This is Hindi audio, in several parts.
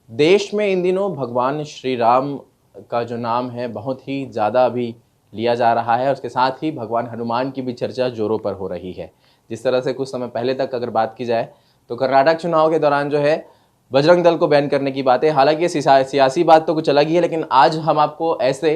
देश में इन दिनों भगवान श्री राम का जो नाम है बहुत ही ज़्यादा अभी लिया जा रहा है और उसके साथ ही भगवान हनुमान की भी चर्चा जोरों पर हो रही है। जिस तरह से कुछ समय पहले तक अगर बात की जाए तो कर्नाटक चुनाव के दौरान जो है बजरंग दल को बैन करने की बात है। हालांकि ये सियासी बात तो कुछ अलग ही है, लेकिन आज हम आपको ऐसे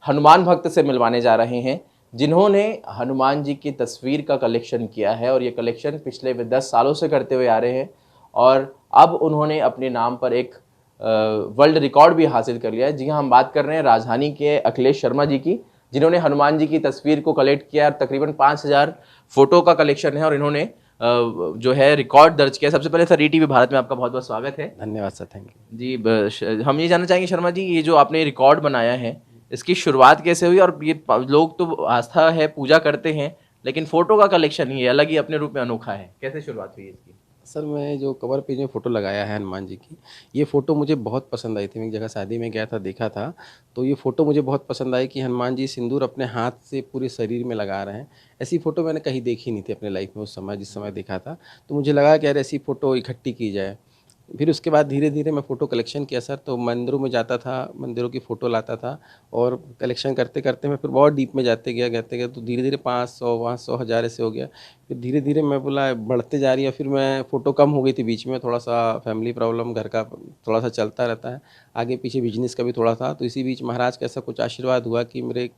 हनुमान भक्त से मिलवाने जा रहे हैं जिन्होंने हनुमान जी की तस्वीर का कलेक्शन किया है और ये कलेक्शन पिछले 10 सालों से करते हुए आ रहे हैं और अब उन्होंने अपने नाम पर एक वर्ल्ड रिकॉर्ड भी हासिल कर लिया है। जी हाँ, हम बात कर रहे हैं राजधानी के अखिलेश शर्मा जी की, जिन्होंने हनुमान जी की तस्वीर को कलेक्ट किया। तकरीबन 5,000 फोटो का कलेक्शन है और इन्होंने जो है रिकॉर्ड दर्ज किया। सबसे पहले सर ईटीवी भारत में आपका बहुत बहुत स्वागत है। धन्यवाद सर, थैंक यू। जी हम ये जानना चाहेंगे शर्मा जी, ये जो आपने रिकॉर्ड बनाया है इसकी शुरुआत कैसे हुई? और ये लोग तो आस्था है, पूजा करते हैं, लेकिन फोटो का कलेक्शन ही अलग ही अपने रूप में अनोखा है। कैसे शुरुआत हुई इसकी? सर, मैं जो कवर पेज में फ़ोटो लगाया है हनुमान जी की, ये फ़ोटो मुझे बहुत पसंद आई थी। मैं एक जगह शादी में गया था, देखा था, तो ये फ़ोटो मुझे बहुत पसंद आई कि हनुमान जी सिंदूर अपने हाथ से पूरे शरीर में लगा रहे हैं। ऐसी फ़ोटो मैंने कहीं देखी नहीं थी अपने लाइफ में उस समय, जिस समय देखा था। तो मुझे लगा कि यार ऐसी फ़ोटो इकट्ठी की जाए। फिर उसके बाद धीरे-धीरे मैं फ़ोटो कलेक्शन किया सर, तो मंदिरों में जाता था, मंदिरों की फ़ोटो लाता था और कलेक्शन करते-करते मैं फिर बहुत डीप में जाते गया तो धीरे-धीरे 500, वहाँ 100, 1000 ऐसे हो गया। फिर धीरे-धीरे मैं बोला बढ़ते जा रही है, फिर मैं फ़ोटो कम हो गई थी बीच में, थोड़ा-सा फैमिली प्रॉब्लम घर का थोड़ा-सा चलता रहता है। आगे-पीछे बिज़नेस का भी थोड़ा था, तो इसी बीच महाराज का ऐसा कुछ आशीर्वाद हुआ कि मेरे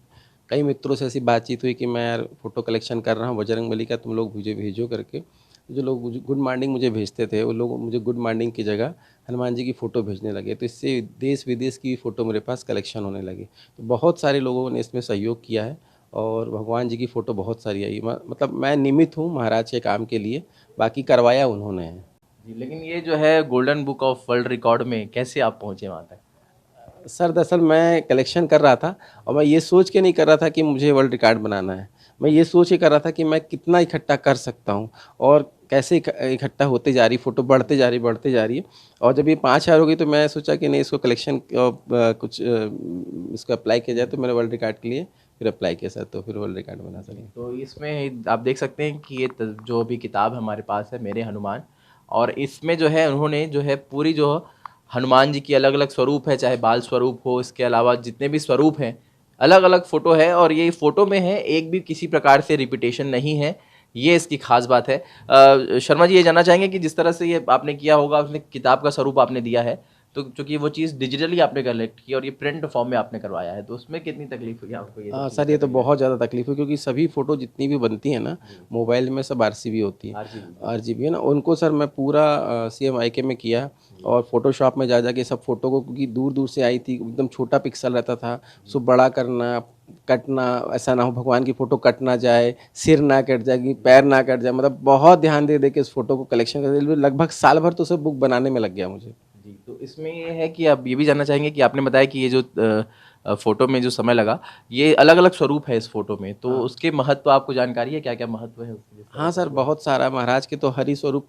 कई मित्रों से ऐसी बातचीत हुई कि मैं यार फ़ोटो कलेक्शन कर रहा हूँ बजरंगबली का, तुम लोग मुझे भेजो करके। जो लोग मुझे गुड मॉर्निंग मुझे भेजते थे, वो लोग मुझे गुड मॉर्निंग की जगह हनुमान जी की फ़ोटो भेजने लगे। तो इससे देश-विदेश की फ़ोटो मेरे पास कलेक्शन होने लगी। तो बहुत सारे लोगों ने इसमें सहयोग किया है और भगवान जी की फ़ोटो बहुत सारी आई। मतलब मैं निमित्त हूँ महाराज के काम के लिए, बाकी करवाया उन्होंने है। जी, लेकिन ये जो है golden book of world record में कैसे आप पहुंचे वहां तक? सर, दरअसल मैं कलेक्शन कर रहा था और मैं ये सोच के नहीं कर रहा था कि मुझे वर्ल्ड रिकॉर्ड बनाना है। मैं ये सोच के कर रहा था कि मैं कितना इकट्ठा कर सकता हूँ और कैसे इकट्ठा होते जा रही, फ़ोटो बढ़ते जा रही है। और जब ये 5000 हो गई तो मैं सोचा कि नहीं, इसको कलेक्शन इसको अप्लाई किया जाए, तो मैंने वर्ल्ड रिकॉर्ड के लिए फिर अप्लाई किया सर, तो फिर वर्ल्ड रिकॉर्ड बना सर। तो इसमें आप देख सकते हैं कि जो भी किताब हमारे पास है, मेरे हनुमान, और इसमें जो है उन्होंने जो है पूरी जो हनुमान जी की अलग अलग स्वरूप है, चाहे बाल स्वरूप हो, इसके अलावा जितने भी स्वरूप हैं अलग अलग फ़ोटो है और ये फ़ोटो में है, एक भी किसी प्रकार से रिपीटेशन नहीं है। ये इसकी खास बात है। शर्मा जी, ये जानना चाहेंगे कि जिस तरह से ये आपने किया होगा, उसने किताब का स्वरूप आपने दिया है, तो चूंकि वो चीज़ डिजिटली आपने कलेक्ट की और ये प्रिंट फॉर्म में आपने करवाया है, तो उसमें कितनी तकलीफ हुई आपको ये सब चीज़ सर, ये तो करने में? बहुत ज़्यादा तकलीफ है क्योंकि सभी फ़ोटो जितनी भी बनती हैं ना, मोबाइल में सब आरसीबी होती है। आरजीबी। आरजीबी है ना, उनको सर मैं पूरा सीएमआईके में किया और फ़ोटोशॉप में जा के सब फ़ोटो को, क्योंकि दूर-दूर से आई थी, एकदम छोटा पिक्सल रहता था, उसको बड़ा करना, कटना, ऐसा ना हो भगवान की फ़ोटो कट ना जाए, सिर ना कट जाए, कि पैर ना कट जाए, मतलब बहुत ध्यान दे के उस फ़ोटो को कलेक्शन कर लगभग साल भर तो उसे बुक बनाने में लग गया मुझे। जी, तो इसमें ये है कि आप ये भी जानना चाहेंगे कि आपने बताया कि ये जो फ़ोटो में जो समय लगा, ये अलग-अलग स्वरूप है इस फ़ोटो में, तो हाँ। उसके महत्व आपको जानकारी है? क्या-क्या महत्व है उसके, जिस तरह हाँ से सर, वो? बहुत सारा महाराज के तो हर ही स्वरूप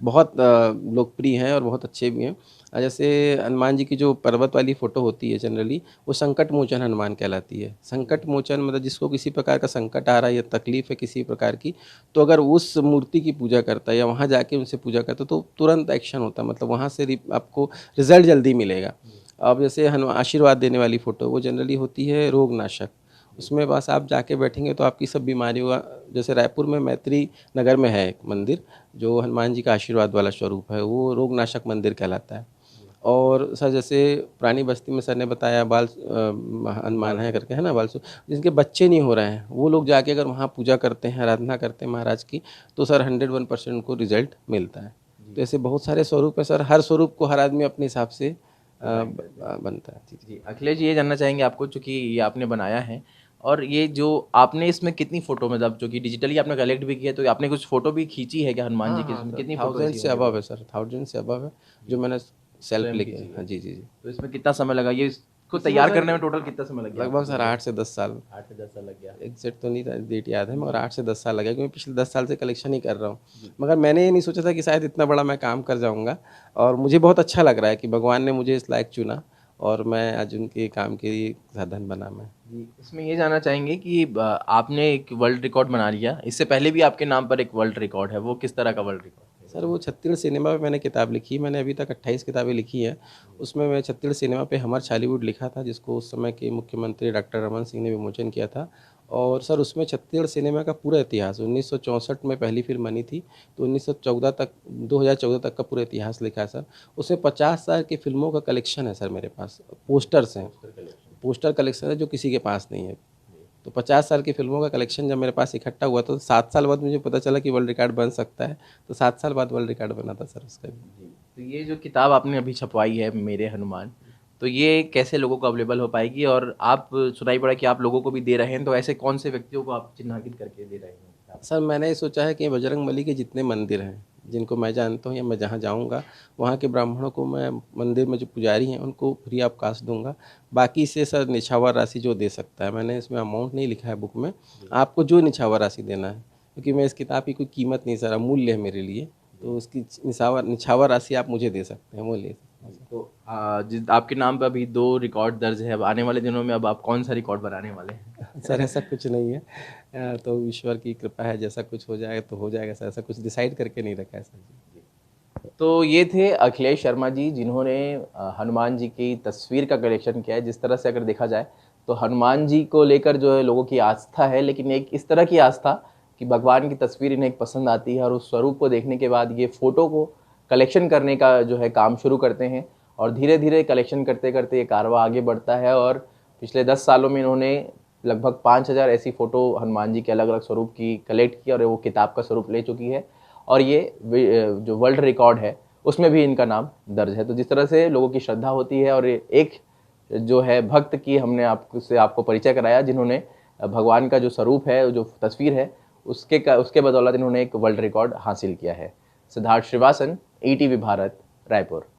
बहुत लोकप्रिय हैं और बहुत अच्छे भी हैं। जैसे हनुमान जी की जो पर्वत वाली फ़ोटो होती है जनरली, वो संकट मोचन हनुमान कहलाती है। संकट मोचन मतलब जिसको किसी प्रकार का संकट आ रहा है या तकलीफ़ है किसी प्रकार की, तो अगर उस मूर्ति की पूजा करता है या वहाँ जाके उनसे पूजा करता है, तो तुरंत एक्शन होता है, मतलब वहाँ से आपको रिज़ल्ट जल्दी मिलेगा। अब जैसे आशीर्वाद देने वाली फ़ोटो, वो जनरली होती है रोगनाशक। उसमें बस आप जाके बैठेंगे तो आपकी सब बीमारियों का, जैसे रायपुर में मैत्री नगर में है एक मंदिर, जो हनुमान जी का आशीर्वाद वाला स्वरूप है, वो रोगनाशक मंदिर कहलाता है। और सर जैसे पुरानी बस्ती में सर ने बताया हनुमान है करके, है ना, जिनके बच्चे नहीं हो रहे हैं, वो लोग जाके अगर वहाँ पूजा करते हैं, आराधना करते हैं महाराज की, तो सर 101% उनको रिजल्ट मिलता है। तो ऐसे बहुत सारे स्वरूप है सर, हर स्वरूप को हर आदमी अपने हिसाब से बनता है। जी। जी, अखिलेश जी, ये जानना चाहेंगे आपको, चूँकि ये आपने बनाया है और ये जो आपने इसमें कितनी फ़ोटो, मतलब जो कि डिजिटली आपने कलेक्ट भी किया, तो आपने कुछ फ़ोटो भी खींची है क्या हनुमान जी हाँ की? हाँ इसमें सर, कितनी फ़ोटो 1000 ऐसी से होंगी अबव लगभग? है सर, 1000 से अबव है, जो जी, मैंने सेल्फ स्वयं लेके। खींची है। हाँ जी, जी, जी। तो इसमें कितना समय लगा? ये इसको इसमें तैयार सर करने में टोटल कितना समय लग गया आपको लगभग सर पूरे का? 8 से 10 साल। 8 से 10 साल लग गया। एग्ज़ैक्ट तो नहीं था, डेट याद है, मगर जी, 8 से 10 साल लगे, क्योंकि पिछले 10 साल से कलेक्शन ही कर रहा हूँ। जी। मगर मैंने ये नहीं सोचा था कि शायद इतना बड़ा मैं काम कर जाऊँगा, और मुझे बहुत अच्छा लग रहा है कि भगवान ने मुझे इस लायक चुना और मैं आज उनके काम के लिए साधन बना मैं। जी, इसमें ये जानना चाहेंगे कि आपने एक वर्ल्ड रिकॉर्ड बना लिया, इससे पहले भी आपके नाम पर एक वर्ल्ड रिकॉर्ड है, वो किस तरह का वर्ल्ड रिकॉर्ड है? सर वो छत्तीसगढ़ सिनेमा पे मैंने किताब लिखी, मैंने अभी तक 28 किताबें लिखी हैं। उसमें मैं छत्तीसगढ़ सिनेमा पे हमर छालीवुड लिखा था, जिसको उस समय के मुख्यमंत्री डॉक्टर रमन सिंह ने विमोचन किया था। और सर उसमें छत्तीसगढ़ सिनेमा का पूरा इतिहास 1964 में पहली फ़िल्म बनी थी, तो 1914 तक 2014 तक का पूरा इतिहास लिखा है सर। उसमें 50 साल की फ़िल्मों का कलेक्शन है सर मेरे पास, पोस्टर्स हैं, पोस्टर कलेक्शन है जो किसी के पास नहीं है। तो 50 साल की फ़िल्मों का कलेक्शन जब मेरे पास इकट्ठा हुआ तो 7 साल बाद मुझे पता चला कि वर्ल्ड रिकॉर्ड बन सकता है, तो 7 साल बाद वर्ल्ड रिकॉर्ड बना था सर उसका भी। तो ये जो किताब आपने अभी छपवाई है मेरे हनुमान, तो ये कैसे लोगों को अवेलेबल हो पाएगी? और आप, सुनाई पड़ा कि आप लोगों को भी दे रहे हैं, तो ऐसे कौन से व्यक्तियों को आप चिन्हांकित करके दे रहे हैं किताब? सर मैंने ये सोचा है कि बजरंगबली के जितने मंदिर हैं, जिनको मैं जानता हूँ या मैं जहाँ जाऊँगा, वहाँ के ब्राह्मणों को मैं मंदिर में जो पुजारी हैं उनको फ्री ऑफ कॉस्ट दूँगा। बाकी से सर निछावर राशि जो दे सकता है, मैंने इसमें अमाउंट नहीं लिखा है बुक में, आपको जो निछावर राशि देना है, क्योंकि मैं इस किताब की कोई कीमत नहीं सर, अमूल्य है मेरे लिए, तो उसकी निछावर निछावर राशि आप मुझे दे सकते हैं, वो ले सकते हैं। तो जिस आपके नाम पे अभी 2 रिकॉर्ड दर्ज है, अब आने वाले दिनों में अब आप कौन-सा रिकॉर्ड बनाने वाले हैं? सर ऐसा कुछ नहीं है, तो ईश्वर की कृपा है, जैसा कुछ हो जाएगा तो हो जाएगा सर, ऐसा कुछ डिसाइड करके नहीं रखा है सर। तो ये थे अखिलेश शर्मा जी, जिन्होंने हनुमान जी की तस्वीर का कलेक्शन किया है। जिस तरह से अगर देखा जाए तो हनुमान जी को लेकर जो है लोगों की आस्था है, लेकिन एक इस तरह की आस्था कि भगवान की तस्वीर इन्हें पसंद आती है और उस स्वरूप को देखने के बाद ये फ़ोटो को कलेक्शन करने का जो है काम शुरू करते हैं। और धीरे धीरे कलेक्शन करते करते ये कारवां आगे बढ़ता है और पिछले 10 सालों में इन्होंने लगभग 5000 ऐसी फ़ोटो हनुमान जी के अलग अलग स्वरूप की कलेक्ट की और वो किताब का स्वरूप ले चुकी है। और ये जो वर्ल्ड रिकॉर्ड है उसमें भी इनका नाम दर्ज है। तो जिस तरह से लोगों की श्रद्धा होती है, और एक जो है भक्त की हमने आपको परिचय कराया, जिन्होंने भगवान का जो स्वरूप है, जो तस्वीर है, उसके बदौलत इन्होंने एक वर्ल्ड रिकॉर्ड हासिल किया है। सिद्धार्थ श्रीवासन, ईटीवी भारत, रायपुर।